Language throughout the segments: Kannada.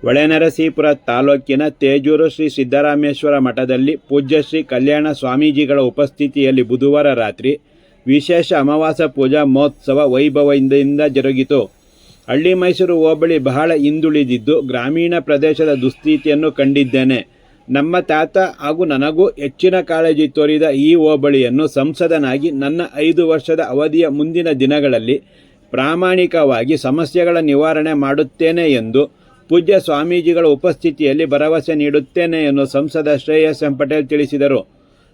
ಹೊಳೆನರಸೀಪುರ ತಾಲೂಕಿನ ತೇಜೂರು ಶ್ರೀ ಸಿದ್ದರಾಮೇಶ್ವರ ಮಠದಲ್ಲಿ ಪೂಜ್ಯ ಶ್ರೀ ಕಲ್ಯಾಣ ಸ್ವಾಮೀಜಿಗಳ ಉಪಸ್ಥಿತಿಯಲ್ಲಿ ಬುಧವಾರ ರಾತ್ರಿ ವಿಶೇಷ ಅಮಾವಾಸ್ಯ ಪೂಜಾ ಮಹೋತ್ಸವ ವೈಭವದಿಂದ ಜರುಗಿತು. ಹಳ್ಳಿ ಮೈಸೂರು ಹೋಬಳಿ ಬಹಳ ಹಿಂದುಳಿದಿದ್ದು ಗ್ರಾಮೀಣ ಪ್ರದೇಶದ ದುಸ್ಥಿತಿಯನ್ನು ಕಂಡಿದ್ದೇನೆ. ನಮ್ಮ ತಾತ ಹಾಗೂ ನನಗೂ ಹೆಚ್ಚಿನ ಕಾಳಜಿ ತೋರಿದ ಈ ಹೋಬಳಿಯನ್ನು ಸಂಸದನಾಗಿ ನನ್ನ 5 ವರ್ಷದ ಅವಧಿಯ ಮುಂದಿನ ದಿನಗಳಲ್ಲಿ ಪ್ರಾಮಾಣಿಕವಾಗಿ ಸಮಸ್ಯೆಗಳ ನಿವಾರಣೆ ಮಾಡುತ್ತೇನೆ ಎಂದು ಪೂಜ್ಯ ಸ್ವಾಮೀಜಿಗಳ ಉಪಸ್ಥಿತಿಯಲ್ಲಿ ಭರವಸೆ ನೀಡುತ್ತೇನೆ ಎಂದು ಸಂಸದ ಶ್ರೇಯಸ್ ಎಂ ಪಟೇಲ್ ತಿಳಿಸಿದರು.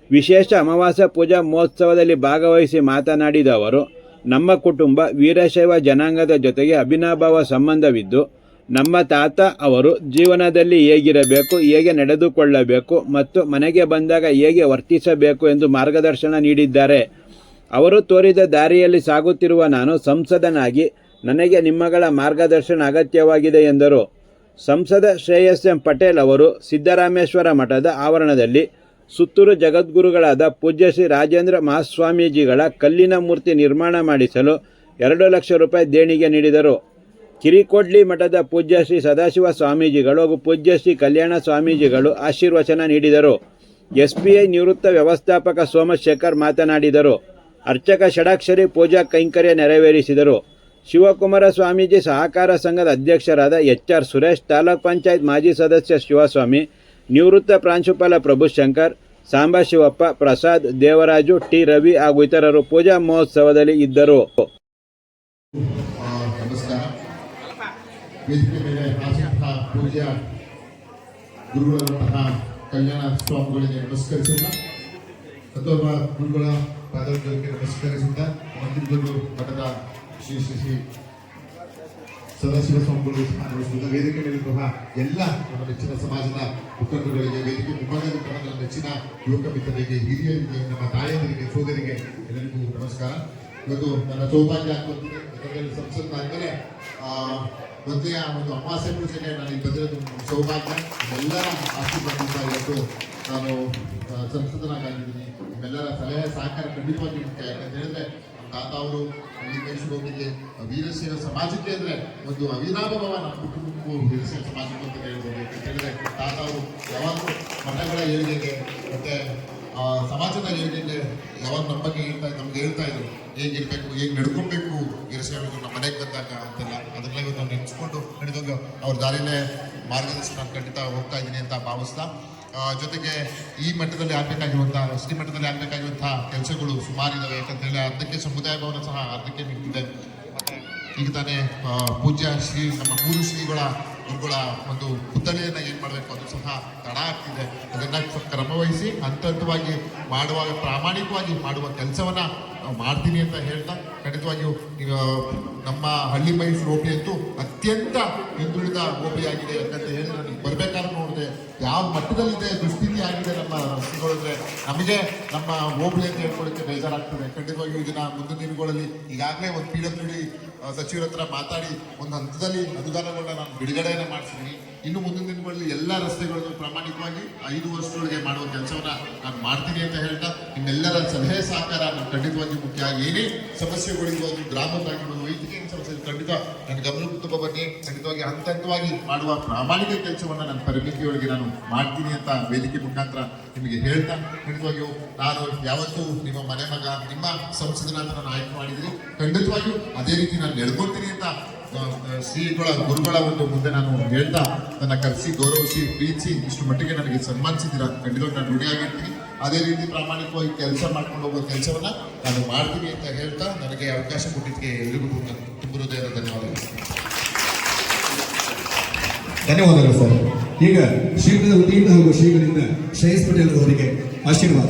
ವಿಶೇಷ ಅಮಾವಾಸ್ಯ ಪೂಜಾ ಮಹೋತ್ಸವದಲ್ಲಿ ಭಾಗವಹಿಸಿ ಮಾತನಾಡಿದ ಅವರು, ನಮ್ಮ ಕುಟುಂಬ ವೀರಶೈವ ಜನಾಂಗದ ಜೊತೆಗೆ ಅವಿನಾಭಾವ ಸಂಬಂಧವಿದ್ದು, ನಮ್ಮ ತಾತ ಅವರು ಜೀವನದಲ್ಲಿ ಹೇಗಿರಬೇಕು, ಹೇಗೆ ನಡೆದುಕೊಳ್ಳಬೇಕು ಮತ್ತು ಮನೆಗೆ ಬಂದಾಗ ಹೇಗೆ ವರ್ತಿಸಬೇಕು ಎಂದು ಮಾರ್ಗದರ್ಶನ ನೀಡಿದ್ದಾರೆ. ಅವರು ತೋರಿದ ದಾರಿಯಲ್ಲಿ ಸಾಗುತ್ತಿರುವ ನಾನು ಸಂಸದನಾಗಿ ನನಗೆ ನಿಮ್ಮಗಳ ಮಾರ್ಗದರ್ಶನ ಅಗತ್ಯವಾಗಿದೆ ಎಂದರು. ಸಂಸದ ಶ್ರೇಯಸ್ ಎಂ ಪಟೇಲ್ ಅವರು ಸಿದ್ದರಾಮೇಶ್ವರ ಮಠದ ಆವರಣದಲ್ಲಿ ಸುತ್ತೂರು ಜಗದ್ಗುರುಗಳಾದ ಪೂಜ್ಯ ಶ್ರೀ ರಾಜೇಂದ್ರ ಮಹಾಸ್ವಾಮೀಜಿಗಳ ಕಲ್ಲಿನ ಮೂರ್ತಿ ನಿರ್ಮಾಣ ಮಾಡಿಸಲು 2 ಲಕ್ಷ ರೂಪಾಯಿ ದೇಣಿಗೆ ನೀಡಿದರು. ಕಿರಿಕೊಡ್ಲಿ ಮಠದ ಪೂಜ್ಯ ಶ್ರೀ ಸದಾಶಿವ ಸ್ವಾಮೀಜಿಗಳು ಹಾಗೂ ಪೂಜ್ಯ ಶ್ರೀ ಕಲ್ಯಾಣ ಸ್ವಾಮೀಜಿಗಳು ಆಶೀರ್ವಚನ ನೀಡಿದರು. SBI ನಿವೃತ್ತ ವ್ಯವಸ್ಥಾಪಕ ಸೋಮಶೇಖರ್ ಮಾತನಾಡಿದರು. ಅರ್ಚಕ ಷಡಾಕ್ಷರಿ ಪೂಜಾ ಕೈಂಕರ್ಯ ನೆರವೇರಿಸಿದರು. ಶಿವಕುಮಾರ ಸ್ವಾಮೀಜಿ ಸಹಕಾರ ಸಂಘದ ಅಧ್ಯಕ್ಷರಾದ HR ಸುರೇಶ್, ತಾಲೂಕ್ ಪಂಚಾಯತ್ ಮಾಜಿ ಸದಸ್ಯ ಶಿವಸ್ವಾಮಿ, ನಿವೃತ್ತ ಪ್ರಾಂಶುಪಾಲ ಪ್ರಭುಶಂಕರ್, ಸಾಂಬಶಿವಪ್ಪ, ಪ್ರಸಾದ್, ದೇವರಾಜು, T ರವಿ ಹಾಗೂ ಇತರರು ಪೂಜಾ ಮಹೋತ್ಸವದಲ್ಲಿ ಇದ್ದರು. ನಮಸ್ಕಾರ. ವೇದಿಕೆ ಮೇಲೆ ಆಸಕ್ತ ಪೂಜ್ಯ ಗುರುಗಳಂತಹ ಕಲ್ಯಾಣ ಸ್ವಾಮಿಗಳಿಗೆ ನಮಸ್ಕರಿಸಿದ ಅಥವಾ ಗುರುಗಳ ಪಾದಗಳಿಗೆ ನಮಸ್ಕರಿಸಿದ ಮಂದಿರಗಳು ಮಠದ ಶ್ರೀ ಶ್ರೀ ಶ್ರೀ ಸದಾಶಿವ ಸ್ವಾಮಿಗಳು ಸಹ ವೇದಿಕೆ ಮೇಲಿರುವ ಎಲ್ಲ ನಮ್ಮ ನೆಚ್ಚಿನ ಸಮಾಜದ ಮುಖಂಡರುಗಳಿಗೆ, ವೇದಿಕೆ ಮುಂಭಾಗದಲ್ಲಿ ನನ್ನ ನೆಚ್ಚಿನ ಯುವಕ ಮಿತ್ರರಿಗೆ, ಹಿರಿಯರಿಗೆ, ನಮ್ಮ ತಾಯಂದರಿಗೆ, ಸೋದರಿಗೆ ಎಲ್ಲರಿಗೂ ನಮಸ್ಕಾರ. ಇವತ್ತು ನನ್ನ ಸೌಭಾಗ್ಯ ಆಗ್ತದೆ. ಯಾಕಂದರೆ ಸಂಸದನಾದ್ಮೇಲೆ ಮೊದಲೇ ಒಂದು ಅಮಾವಾಸ್ಯೆ ಪೂಜೆಗೆ ನಾನು ಇಲ್ಲಿ ಬಂದಿರೋದು ಸೌಭಾಗ್ಯ. ಎಲ್ಲರ ಆಶೀರ್ವಾದದಿಂದ ಇವತ್ತು ನಾನು ಸಂಸದನಾಗಿದ್ದೀನಿ. ನಿಮ್ಮೆಲ್ಲರ ಸಲಹೆ ಸಹಕಾರ ಖಂಡಿತವಾಗಿ ಮುಖ್ಯ. ಯಾಕಂತ ಹೇಳಿದ್ರೆ ತಾತ ಅವರು ಹಳ್ಳಿ ಮೈಸೂರು ಹೋಗಿಗೆ ವೀರಶೈವ ಸಮಾಜಕ್ಕೆ ಅಂದರೆ ಒಂದು ಅವಿನಾಭಾವ ನಮ್ಮ ಕುಟುಂಬಕ್ಕೂ ವೀರಶೈವ ಸಮಾಜಕ್ಕೂ ಅಂತ ಹೇಳ್ಬೋದು. ಯಾಕಂತ ಹೇಳಿದ್ರೆ ತಾತ ಅವರು ಯಾವಾಗಲೂ ಮಠಗಳ ಏಳಿಗೆಗೆ ಮತ್ತು ಸಮಾಜದ ಏಳಿಗೆಗೆ ಯಾವಾಗ ನಮ್ಮ ಬಗ್ಗೆ ನಮ್ಗೆ ಹೇಳ್ತಾ ಇದ್ರು, ಹೇಗಿರಬೇಕು, ಹೇಗೆ ನಡ್ಕೊಳ್ಬೇಕು ವೀರಶೈವರು ನಮ್ಮ ಮನೆಗೆ ಬಂದಾಗ ಅಂತೆಲ್ಲ. ಅದನ್ನೆಲ್ಲ ಇವತ್ತು ನಾವು ನೆನೆಸ್ಕೊಂಡು ನಡೆದಾಗ ಅವ್ರ ದಾರಿಯಲ್ಲೇ ಮಾರ್ಗದರ್ಶನ ಖಂಡಿತ ಹೋಗ್ತಾ ಇದ್ದೀನಿ ಅಂತ ಭಾವಿಸ್ತಾ, ಜೊತೆಗೆ ಈ ಮಟ್ಟದಲ್ಲಿ ಆಗಬೇಕಾಗಿರುವಂಥ ಶ್ರೀ ಮಟ್ಟದಲ್ಲಿ ಆಗಬೇಕಾಗಿರುವಂತಹ ಕೆಲಸಗಳು ಸುಮಾರಿದ್ದಾವೆ. ಯಾಕಂತೇಳಿ ಅದಕ್ಕೆ ಸಮುದಾಯ ಭವನ ಸಹ ಅದಕ್ಕೆ ನಿಂತಿದೆ. ಮತ್ತು ಈಗ ತಾನೇ ಪೂಜ್ಯ ಶ್ರೀ ನಮ್ಮ 3 ಶ್ರೀಗಳ ಗುರುಗಳ ಒಂದು ಪುತ್ಥಳಿಯನ್ನು ಏನು ಮಾಡಬೇಕು ಅದು ಸಹ ತಡ ಆಗ್ತಿದೆ. ಅದನ್ನು ಕ್ರಮವಹಿಸಿ ಹಂತವಾಗಿ ಮಾಡುವಾಗ ಪ್ರಾಮಾಣಿಕವಾಗಿ ಮಾಡುವ ಕೆಲಸವನ್ನು ಮಾಡ್ತೀನಿ ಅಂತ ಹೇಳ್ತಾ, ಖಂಡಿತವಾಗಿಯೂ ನಮ್ಮ ಹಳ್ಳಿ ಮೈಸೂರು ಹೋಬಳಿ ಅಂತೂ ಅತ್ಯಂತ ಹಿಂದುಳಿದ ಹೋಬಳಿಯಾಗಿದೆ. ಯಾಕಂತ ಹೇಳಿ ನನಗೆ ಬರಬೇಕಾದ್ರೆ ನೋಡಿದೆ ಯಾವ ಮಟ್ಟದಲ್ಲಿದೆ ದುಸ್ಥಿತಿ ಆಗಿದೆ ನಮ್ಮ ರಸ್ತೆಗಳಿದ್ರೆ ನಮಗೆ ನಮ್ಮ ಹೋಬಳಿ ಅಂತ ಹೇಳ್ಕೊಳ್ಳೋಕ್ಕೆ ಬೇಜಾರಾಗ್ತದೆ. ಖಂಡಿತವಾಗಿಯೂ ಇದನ್ನ ಮುಂದಿನ ದಿನಗಳಲ್ಲಿ ಈಗಾಗಲೇ ಒಂದು PWD ಸಚಿವರ ಹತ್ರ ಮಾತಾಡಿ ಒಂದು ಹಂತದಲ್ಲಿ ಅನುದಾನಗಳನ್ನ ನಾನು ಬಿಡುಗಡೆಯನ್ನು ಮಾಡಿಸಿದ್ದೀನಿ. ಇನ್ನು ಮುಂದಿನ ದಿನಗಳಲ್ಲಿ ಎಲ್ಲ ರಸ್ತೆಗಳನ್ನು ಪ್ರಾಮಾಣಿಕವಾಗಿ 5 ವರ್ಷದೊಳಗೆ ಮಾಡುವ ಕೆಲಸವನ್ನ ನಾನು ಮಾಡ್ತೀನಿ ಅಂತ ಹೇಳ್ತಾ, ನಿಮ್ಮೆಲ್ಲರ ಸಲಹೆ ಸಹಕಾರ ನಾನು ಖಂಡಿತವಾಗಿ ಮುಖ್ಯ. ಏನೇ ಸಮಸ್ಯೆಗಳಿರ್ಬೋದು, ಗ್ರಾಮದಾಗಿರ್ಬೋದು, ವೈದ್ಯಕೀಯ ಸಮಸ್ಯೆ ಖಂಡಿತ ನನ್ನ ಗಮನಕ್ಕೆ ಬನ್ನಿ. ಖಂಡಿತವಾಗಿ ಹಂತವಾಗಿ ಮಾಡುವ ಪ್ರಾಮಾಣಿಕ ಕೆಲಸವನ್ನು ನನ್ನ ತರಬೇತಿಯೊಳಗೆ ನಾನು ಮಾಡ್ತೀನಿ ಅಂತ ವೇದಿಕೆ ಮುಖಾಂತರ ನಿಮಗೆ ಹೇಳ್ತಾ, ಖಂಡಿತವಾಗಿಯೂ ನಾನು ಯಾವತ್ತೂ ನಿಮ್ಮ ಮನೆ ಮಗ, ನಿಮ್ಮ ಸಂಸದನಾದ ನಾನು ಆಯ್ಕೆ ಮಾಡಿದ್ದೀನಿ. ಖಂಡಿತವಾಗಿಯೂ ಅದೇ ರೀತಿ ನಾನು ನಡ್ಕೊಳ್ತೀನಿ ಅಂತ ಶ್ರೀಗಳ ಗುರುಗಳ ಒಂದು ಮುಂದೆ ನಾನು ಹೇಳ್ತಾ, ನನ್ನ ಕರೆಸಿ ಗೌರವಿಸಿ ಪ್ರೀತಿಸಿ ಇಷ್ಟು ಮಟ್ಟಿಗೆ ನನಗೆ ಸನ್ಮಾನಿಸಿದ್ದೀರಾ. ಖಂಡಿತವಾಗಿ ನಾನು ನುಡಿಯಾಗಿರ್ತೀನಿ. ಅದೇ ರೀತಿ ಪ್ರಾಮಾಣಿಕವಾಗಿ ಕೆಲಸ ಮಾಡ್ಕೊಂಡು ಹೋಗೋ ಕೆಲಸವನ್ನ ನಾನು ಮಾಡ್ತೀನಿ ಅಂತ ಹೇಳ್ತಾ, ನನಗೆ ಅವಕಾಶ ಕೊಟ್ಟಿದ್ದಕ್ಕೆ ಎಲ್ಲರಿಗೂ ತುಂಬ ಹೃದಯದ ಧನ್ಯವಾದಗಳು ಸರ್. ಈಗ ಶ್ರೀಗಳ ವತಿಯಿಂದ ಹಾಗೂ ಶ್ರೀಗಳಿಂದ ಶ್ರೇಯಸ್ ಪಟೇಲ್ ಅವರಿಗೆ ಆಶೀರ್ವಾದ.